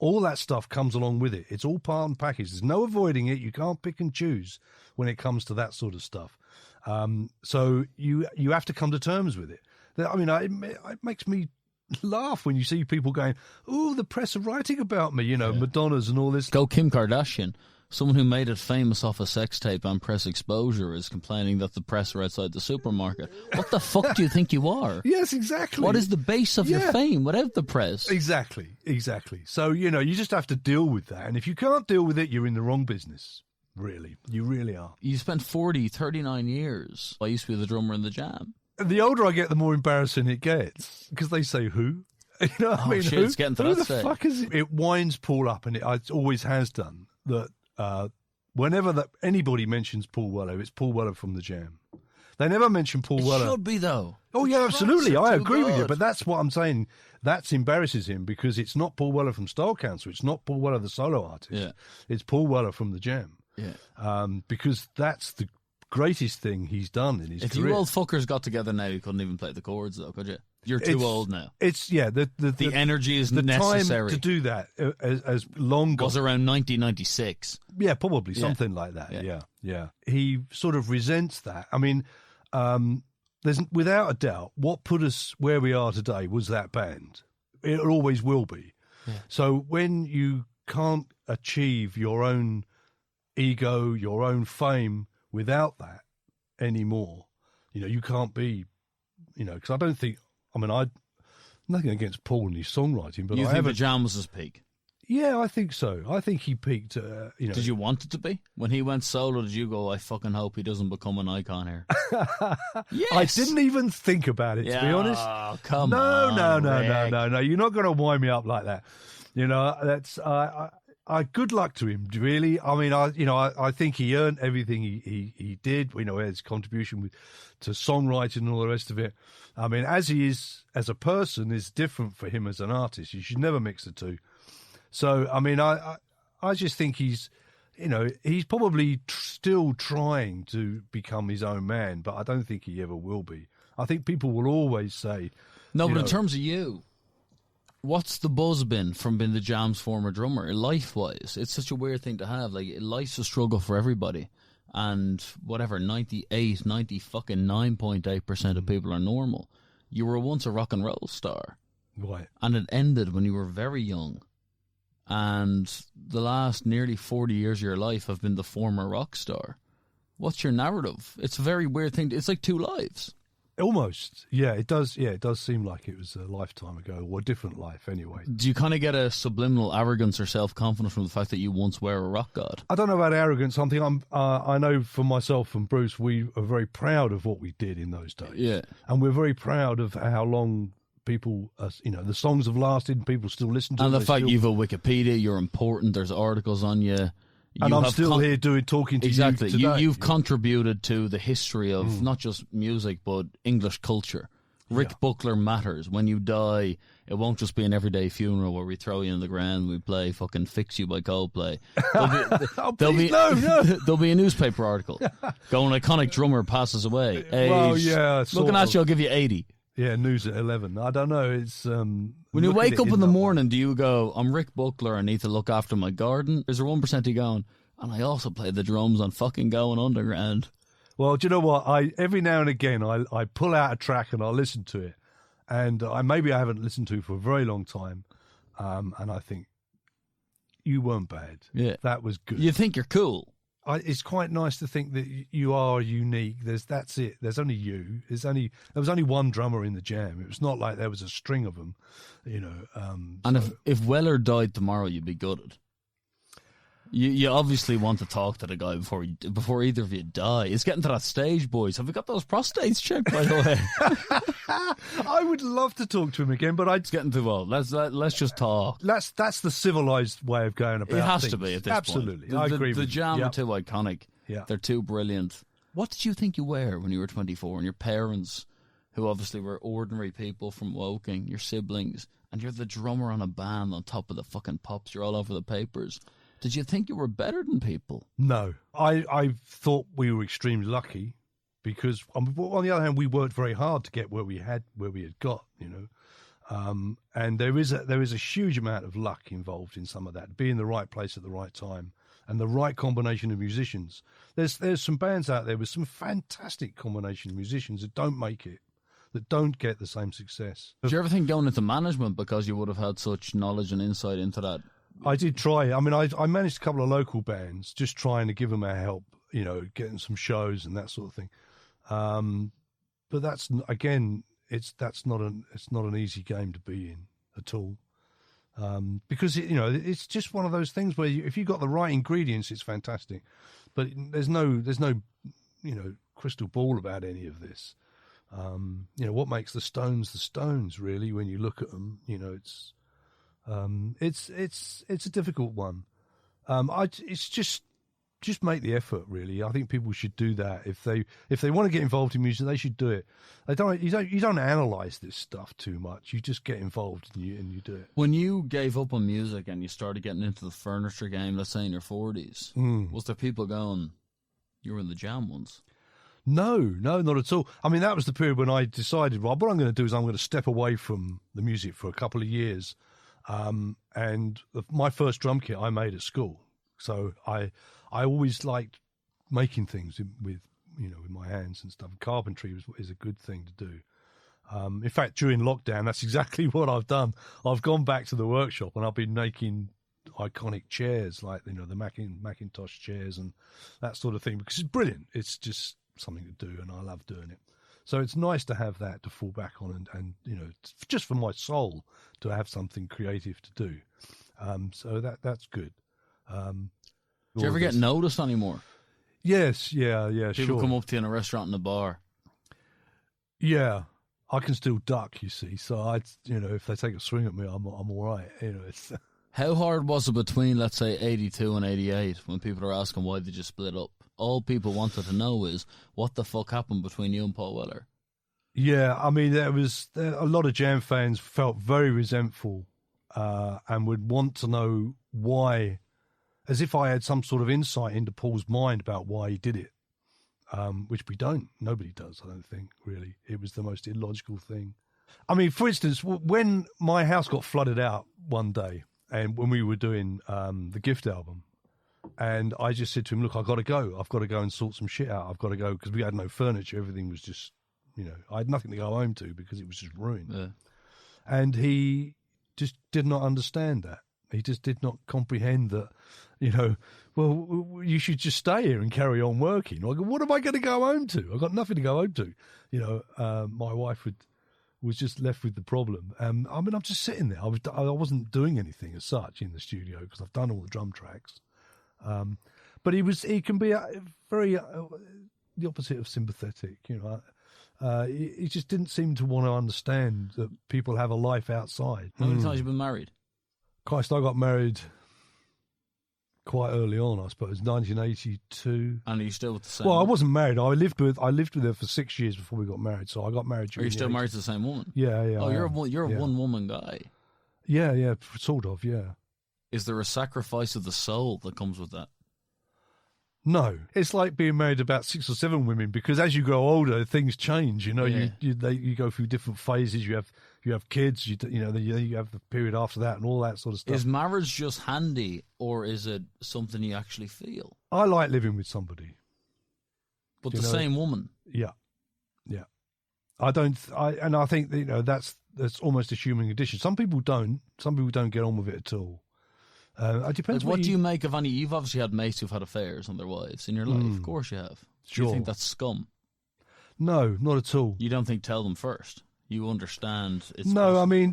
Speaker 1: All that stuff comes along with it. It's all part and package. There's no avoiding it. You can't pick and choose when it comes to that sort of stuff. So you have to come to terms with it. I mean, it makes me laugh when you see people going, "Oh, the press are writing about me," Madonnas and all this.
Speaker 2: Go Kim Kardashian. Someone who made it famous off a sex tape and press exposure is complaining that the press are outside the supermarket. What the fuck do you think you are?
Speaker 1: Yes, exactly.
Speaker 2: What is the base of your fame without the press?
Speaker 1: Exactly. So, you just have to deal with that. And if you can't deal with it, you're in the wrong business. Really. You really are.
Speaker 2: You spent 39 years. I used to be the drummer in the Jam.
Speaker 1: And the older I get, the more embarrassing it gets. Because they say, who? You know what I mean?
Speaker 2: Shit,
Speaker 1: who?
Speaker 2: It's getting to
Speaker 1: who
Speaker 2: that
Speaker 1: the
Speaker 2: stage.
Speaker 1: fuck is it? It winds Paul up, and it always has done, that whenever anybody mentions Paul Weller, it's Paul Weller from the Jam. They never mention Paul Weller.
Speaker 2: It should be, though.
Speaker 1: Oh,
Speaker 2: The
Speaker 1: yeah,
Speaker 2: tracks
Speaker 1: absolutely.
Speaker 2: are
Speaker 1: I
Speaker 2: too
Speaker 1: agree with you.
Speaker 2: good.
Speaker 1: But that's what I'm saying. That embarrasses him, because it's not Paul Weller from Style Council. It's not Paul Weller, the solo artist.
Speaker 2: Yeah.
Speaker 1: It's Paul Weller from the Jam.
Speaker 2: Yeah.
Speaker 1: Because that's the greatest thing he's done in his
Speaker 2: If
Speaker 1: career.
Speaker 2: you old fuckers got together now, you couldn't even play the chords, though, could you? You're too old now.
Speaker 1: It's
Speaker 2: The energy is
Speaker 1: the
Speaker 2: necessary.
Speaker 1: time to do that as long
Speaker 2: Was around 1996.
Speaker 1: Yeah, probably
Speaker 2: Yeah.
Speaker 1: something like that.
Speaker 2: Yeah.
Speaker 1: Yeah. He sort of resents that. I mean, there's without a doubt what put us where we are today was that band. It always will be.
Speaker 2: Yeah.
Speaker 1: So when you can't achieve your own ego, your own fame without that anymore, you can't be, because I don't think. I mean, nothing against Paul and his songwriting, but
Speaker 2: You
Speaker 1: I
Speaker 2: think the
Speaker 1: haven't.
Speaker 2: Jam was his peak?
Speaker 1: Yeah, I think so. I think he peaked.
Speaker 2: Did you want it to be? When he went solo, did you go, I fucking hope he doesn't become an icon here? Yes!
Speaker 1: I didn't even think about it, to be honest.
Speaker 2: Oh, come
Speaker 1: No.
Speaker 2: on. Rick.
Speaker 1: You're not going to wind me up like that. That's good luck to him. Really, I mean, I think he earned everything he did. His contribution to songwriting and all the rest of it. I mean, as he is as a person is different for him as an artist. You should never mix the two. So, I mean, I just think he's probably still trying to become his own man, but I don't think he ever will be. I think people will always say,
Speaker 2: No, but in terms of you, what's the buzz been from being the Jam's former drummer, life-wise? It's such a weird thing to have. Like, life's a struggle for everybody. And whatever, 9.8% of people are normal. You were once a rock and roll star.
Speaker 1: right.
Speaker 2: And it ended when you were very young. And the last nearly 40 years of your life have been the former rock star. What's your narrative? It's a very weird thing. It's like two lives.
Speaker 1: Almost. Yeah, it does. Yeah, it does seem like it was a lifetime ago, or a different life anyway.
Speaker 2: Do you kind of get a subliminal arrogance or self-confidence from the fact that you once were a rock god?
Speaker 1: I don't know about arrogance. I know for myself and Bruce, we are very proud of what we did in those days.
Speaker 2: Yeah.
Speaker 1: And we're very proud of how long people, the songs have lasted and people still listen to
Speaker 2: And
Speaker 1: them.
Speaker 2: the fact you've a Wikipedia, you're important, there's articles on you.
Speaker 1: And I'm still here talking to
Speaker 2: exactly.
Speaker 1: you today.
Speaker 2: You've contributed to the history of not just music, but English culture. Rick Buckler matters. When you die, it won't just be an everyday funeral where we throw you in the ground and we play fucking Fix You by Coldplay. There'll be a newspaper article going, iconic drummer passes away. Age.
Speaker 1: Well, yeah.
Speaker 2: Looking at you, I'll give you 80.
Speaker 1: Yeah, news at 11. I don't know. It's
Speaker 2: When you wake up in the morning, do you go, I'm Rick Buckler, I need to look after my garden? Is there 1% you going, and I also play the drums on fucking Going Underground?
Speaker 1: Well, do you know what? Every now and again, I pull out a track and I listen to it. And maybe I haven't listened to it for a very long time. And I think, you weren't bad.
Speaker 2: Yeah.
Speaker 1: That was good.
Speaker 2: You think you're cool.
Speaker 1: It's quite nice to think that you are unique. That's it. There's only you. There was only one drummer in the Jam. It was not like there was a string of them,
Speaker 2: And if Weller died tomorrow, you'd be gutted. You obviously want to talk to the guy before either of you die. It's getting to that stage, boys. Have we got those prostates checked, by the way?
Speaker 1: I would love to talk to him again, but
Speaker 2: It's getting too old. Let's just talk.
Speaker 1: that's the civilized way of going about it.
Speaker 2: It has to be at this
Speaker 1: Absolutely.
Speaker 2: point.
Speaker 1: I agree
Speaker 2: The
Speaker 1: with
Speaker 2: Jam
Speaker 1: you.
Speaker 2: are too iconic.
Speaker 1: Yeah.
Speaker 2: They're too brilliant. What did you think you were when you were 24 and your parents, who obviously were ordinary people from Woking, your siblings, and you're the drummer on a band on top of the fucking pops, you're all over the papers. Did you think you were better than people?
Speaker 1: No. I thought we were extremely lucky because, on the other hand, we worked very hard to get where we had got, And there is a huge amount of luck involved in some of that. Be in the right place at the right time and the right combination of musicians. There's some bands out there with some fantastic combination of musicians that don't make it, that don't get the same success.
Speaker 2: Did you ever think going into management because you would have had such knowledge and insight into that?
Speaker 1: I did try. I mean, I managed a couple of local bands, just trying to give them a help, getting some shows and that sort of thing. But that's again, it's not an easy game to be in at all, because it's just one of those things where if you've got the right ingredients, it's fantastic. But there's no crystal ball about any of this. What makes the Stones really when you look at them, it's a difficult one. It's just make the effort, really. I think people should do that. If they want to get involved in music, they should do it. You don't analyze this stuff too much. You just get involved and you do it.
Speaker 2: When you gave up on music and you started getting into the furniture game, let's say in your 40s, was there people going, "You were in the jam once"?
Speaker 1: No, not at all. I mean, that was the period when I decided, well, what I'm going to do is I'm going to step away from the music for a couple of years. And my first drum kit I made at school. So I always liked making things with my hands and stuff. Carpentry is a good thing to do. In fact, during lockdown, that's exactly what I've done. I've gone back to the workshop and I've been making iconic chairs like the Macintosh chairs and that sort of thing, because it's brilliant. It's just something to do, and I love doing it. So it's nice to have that to fall back on, and just for my soul to have something creative to do. So that's good.
Speaker 2: Do you ever get noticed anymore?
Speaker 1: Yes, yeah,
Speaker 2: People
Speaker 1: sure.
Speaker 2: come up to you in a restaurant and a bar.
Speaker 1: Yeah, I can still duck, you see. So if they take a swing at me, I'm all right. It's.
Speaker 2: How hard was it between, let's say, 82 and 88 when people are asking why did you split up? All people wanted to know is what the fuck happened between you and Paul Weller.
Speaker 1: Yeah, I mean, there a lot of Jam fans felt very resentful and would want to know why, as if I had some sort of insight into Paul's mind about why he did it, which we don't. Nobody does, I don't think, really. It was the most illogical thing. I mean, for instance, when my house got flooded out one day, and when we were doing the Gift album, and I just said to him, look, I've got to go. I've got to go and sort some shit out. I've got to go because we had no furniture. Everything was just, I had nothing to go home to because it was just ruined. Yeah. And he just did not understand that. He just did not comprehend that, well, you should just stay here and carry on working. I go, what am I going to go home to? I've got nothing to go home to. My wife was just left with the problem. I mean, I'm just sitting there. I wasn't doing anything as such in the studio because I've done all the drum tracks. But he can be very the opposite of sympathetic. He just didn't seem to want to understand that people have a life outside.
Speaker 2: How many times have you been married?
Speaker 1: Christ, I got married quite early on, I suppose, 1982.
Speaker 2: And are you still with the same?
Speaker 1: Well, I wasn't married. I lived with her for 6 years before we got married. So I got married.
Speaker 2: Are you still married to the same woman?
Speaker 1: Yeah.
Speaker 2: Oh, you're a one-woman guy.
Speaker 1: Yeah, sort of. Yeah.
Speaker 2: Is there a sacrifice of the soul that comes with that?
Speaker 1: No, it's like being married to about 6 or 7 women, because as you grow older, things change. You go through different phases. You have kids. You have the period after that and all that sort of stuff.
Speaker 2: Is marriage just handy, or is it something you actually feel?
Speaker 1: I like living with somebody,
Speaker 2: but the same woman.
Speaker 1: Yeah. I think that's almost a human condition. Some people don't. Some people don't get on with it at all. It depends.
Speaker 2: What do you make of any? You've obviously had mates who've had affairs on their wives in your life. Of course you have.
Speaker 1: Sure.
Speaker 2: Do you think that's scum?
Speaker 1: No, not at all.
Speaker 2: You don't think tell them first? You understand? It's
Speaker 1: no,
Speaker 2: possible.
Speaker 1: I mean,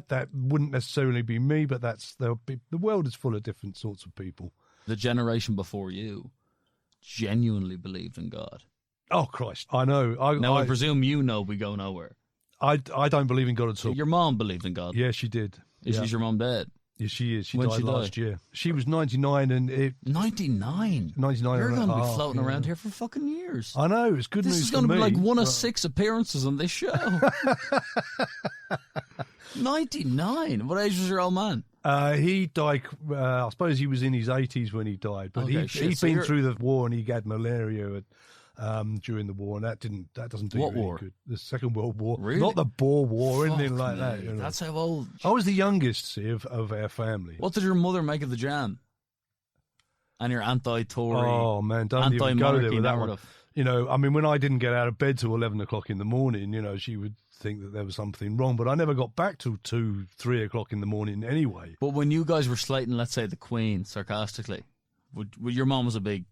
Speaker 1: that wouldn't necessarily be me, but the world is full of different sorts of people.
Speaker 2: The generation before you genuinely believed in God.
Speaker 1: Oh Christ, I know.
Speaker 2: I presume we go nowhere.
Speaker 1: I don't believe in God at all.
Speaker 2: Your mom believed in God.
Speaker 1: Yeah, she did.
Speaker 2: Is your mom dead?
Speaker 1: Yeah, she is. She died last year. She was 99 and
Speaker 2: 99?
Speaker 1: 99.
Speaker 2: You're going to be floating around here for fucking years.
Speaker 1: I know, it's good news.
Speaker 2: This is going to be like one of 6 appearances on this show. 99? What age was your old man?
Speaker 1: He died, I suppose he was in his 80s when he died, but he'd been through the war and he had malaria during the war, and that doesn't do
Speaker 2: What
Speaker 1: you any
Speaker 2: war?
Speaker 1: good. The Second World War,
Speaker 2: Really?
Speaker 1: not the Boer War,
Speaker 2: Fuck
Speaker 1: anything like
Speaker 2: me.
Speaker 1: that. You know.
Speaker 2: That's how old.
Speaker 1: I was the youngest, see, of our family.
Speaker 2: What did your mother make of the Jam? And your anti-Tory,
Speaker 1: Oh man, don't even go there
Speaker 2: anti-monarchy
Speaker 1: with that one.
Speaker 2: narrative.
Speaker 1: You know, I mean, when I didn't get out of bed till 11 o'clock in the morning, you know, she would think that there was something wrong. But I never got back till 2, 3 o'clock in the morning anyway.
Speaker 2: But when you guys were slating, let's say, the Queen, sarcastically, your mom was a big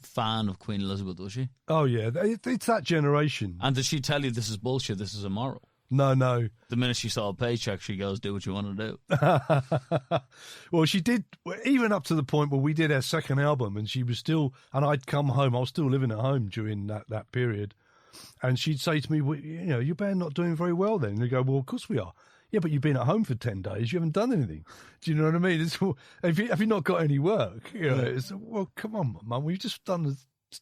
Speaker 2: fan of Queen Elizabeth, was she?
Speaker 1: Oh yeah, it's that generation.
Speaker 2: And did she tell you this is bullshit, this is immoral?
Speaker 1: No.
Speaker 2: The minute she saw a paycheck, she goes, do what you want to do.
Speaker 1: Well, she did, even up to the point where we did our second album, and she was still, and I'd come home, I was still living at home during that period, and she'd say to me, well, you know, your band not doing very well then. And I go, well, of course we are. Yeah, but you've been at home for 10 days, you haven't done anything. Do you know what I mean? It's, have you not got any work? You know, it's, well, come on, Mum, we've just done a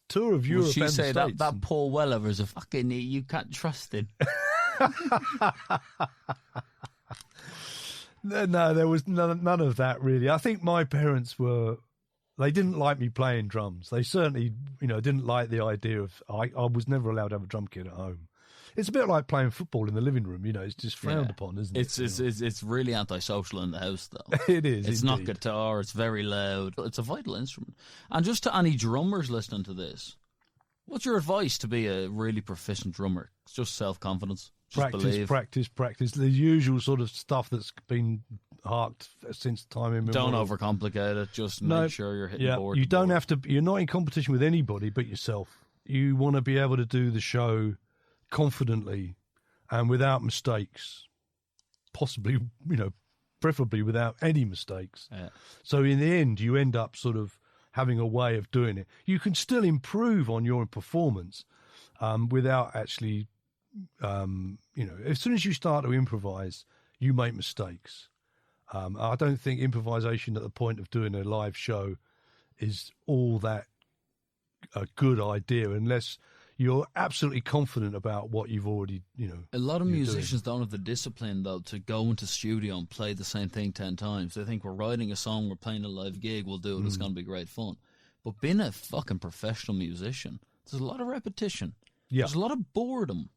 Speaker 1: tour of Europe
Speaker 2: Would she
Speaker 1: and
Speaker 2: say
Speaker 1: the States.
Speaker 2: that Paul Welliver's a fucking you can't trust him?
Speaker 1: No, there was none of that really. I think my parents they didn't like me playing drums. They certainly, you know, didn't like the idea of, I was never allowed to have a drum kit at home. It's a bit like playing football in the living room, you know, it's just frowned upon, isn't it?
Speaker 2: It's really antisocial in the house, though.
Speaker 1: It is.
Speaker 2: It's
Speaker 1: indeed.
Speaker 2: not guitar, it's very loud. It's a vital instrument. And just to any drummers listening to this, what's your advice to be a really proficient drummer? It's just self-confidence. Just believe.
Speaker 1: Practice. The usual sort of stuff that's been harked since time immemorial.
Speaker 2: Don't overcomplicate it. Just make sure you're hitting board.
Speaker 1: You don't
Speaker 2: board.
Speaker 1: have to. You're not in competition with anybody but yourself. You want to be able to do the show confidently and without mistakes. Possibly, you know, preferably without any mistakes.
Speaker 2: Yeah.
Speaker 1: So in the end, you end up sort of having a way of doing it. You can still improve on your performance without actually. You know, as soon as you start to improvise, you make mistakes. I don't think improvisation at the point of doing a live show is all that a good idea unless you're absolutely confident about what you've already, you know.
Speaker 2: A lot of musicians don't have the discipline, though, to go into studio and play the same thing 10 times. They think we're writing a song, we're playing a live gig, we'll do it, it's going to be great fun. But being a fucking professional musician, there's a lot of repetition.
Speaker 1: Yeah.
Speaker 2: There's a lot of boredom.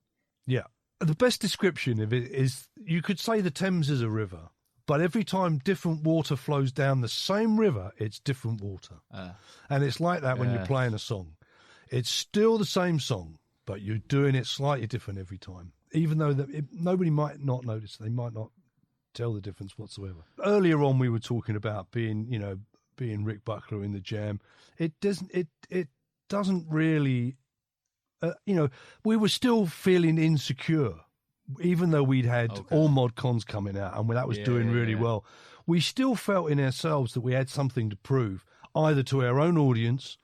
Speaker 1: Yeah. The best description of it is you could say the Thames is a river, but every time different water flows down the same river, it's different water. And it's like that when you're playing a song. It's still the same song, but you're doing it slightly different every time, even though nobody might not notice. They might not tell the difference whatsoever. Earlier on, we were talking about being Rick Buckler in the Jam. It doesn't really... you know, we were still feeling insecure, even though we'd had all Mod Cons coming out and that was doing really well. We still felt in ourselves that we had something to prove, either to our own audience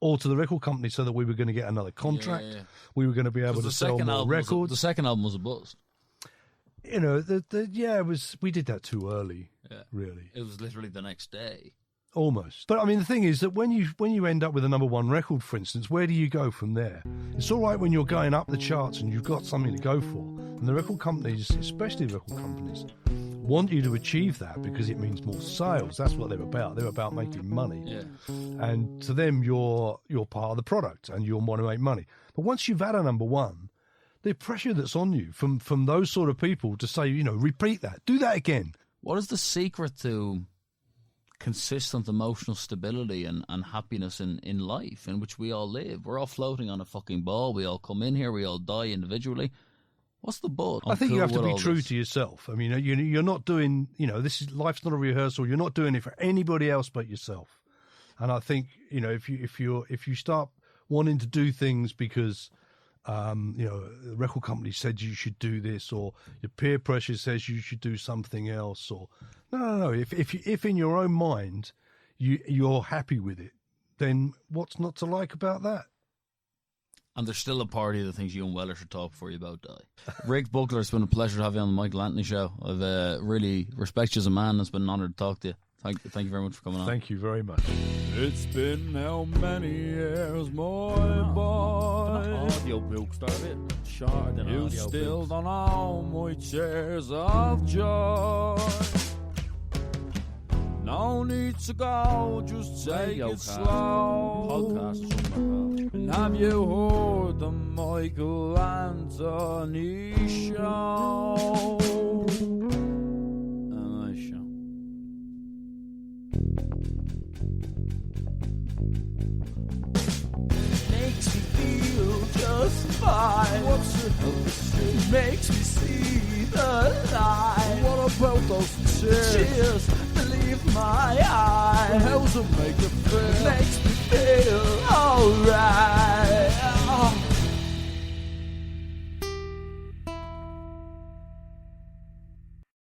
Speaker 1: or to the record company, so that we were going to get another contract. We were going to be able to sell more records.
Speaker 2: The second album was a buzz.
Speaker 1: You know, it was. We did that too early. Yeah. Really,
Speaker 2: it was literally the next day.
Speaker 1: Almost. But I mean, the thing is that when you end up with a number one record, for instance, where do you go from there? It's all right when you're going up the charts and you've got something to go for. And the record companies, especially the record companies, want you to achieve that because it means more sales. That's what they're about. They're about making money. Yeah. And to them, you're part of the product and you want to make money. But once you've had a number one, the pressure that's on you from those sort of people to say, you know, repeat that, do that again.
Speaker 2: What is the secret to consistent emotional stability and happiness in life in which we all live? We're all floating on a fucking ball. We all come in here. We all die individually. What's the buzz?
Speaker 1: I think you have to be true to yourself. I mean, you're not doing, you know, life's not a rehearsal. You're not doing it for anybody else but yourself. And I think, you know, if you start wanting to do things because, you know, the record company said you should do this, or your peer pressure says you should do something else, or no. If in your own mind you're happy with it, then what's not to like about that?
Speaker 2: And there's still a party that thinks you and Weller should talk before you both die. Rick Buckler, it's been a pleasure to have you on the Michael Anthony Show. I've really respect you as a man. It's been an honour to talk to you. Thank you very much for coming on.
Speaker 1: Thank you very much.
Speaker 3: It's been how many years, my boy?
Speaker 4: Audio books, that shorter than
Speaker 3: You
Speaker 4: audio
Speaker 3: still
Speaker 4: books.
Speaker 3: don't know my tears of joy. No need to go, just take
Speaker 4: Radio
Speaker 3: it
Speaker 4: cast,
Speaker 3: slow.
Speaker 4: podcast, something like that. And have you heard the Michael Anthony show?
Speaker 3: Makes me feel just fine.
Speaker 4: What's the hell is this?
Speaker 3: Makes me see the light.
Speaker 4: What about those tears?
Speaker 3: Tears, believe my eyes.
Speaker 4: How's it make you feel?
Speaker 3: Makes me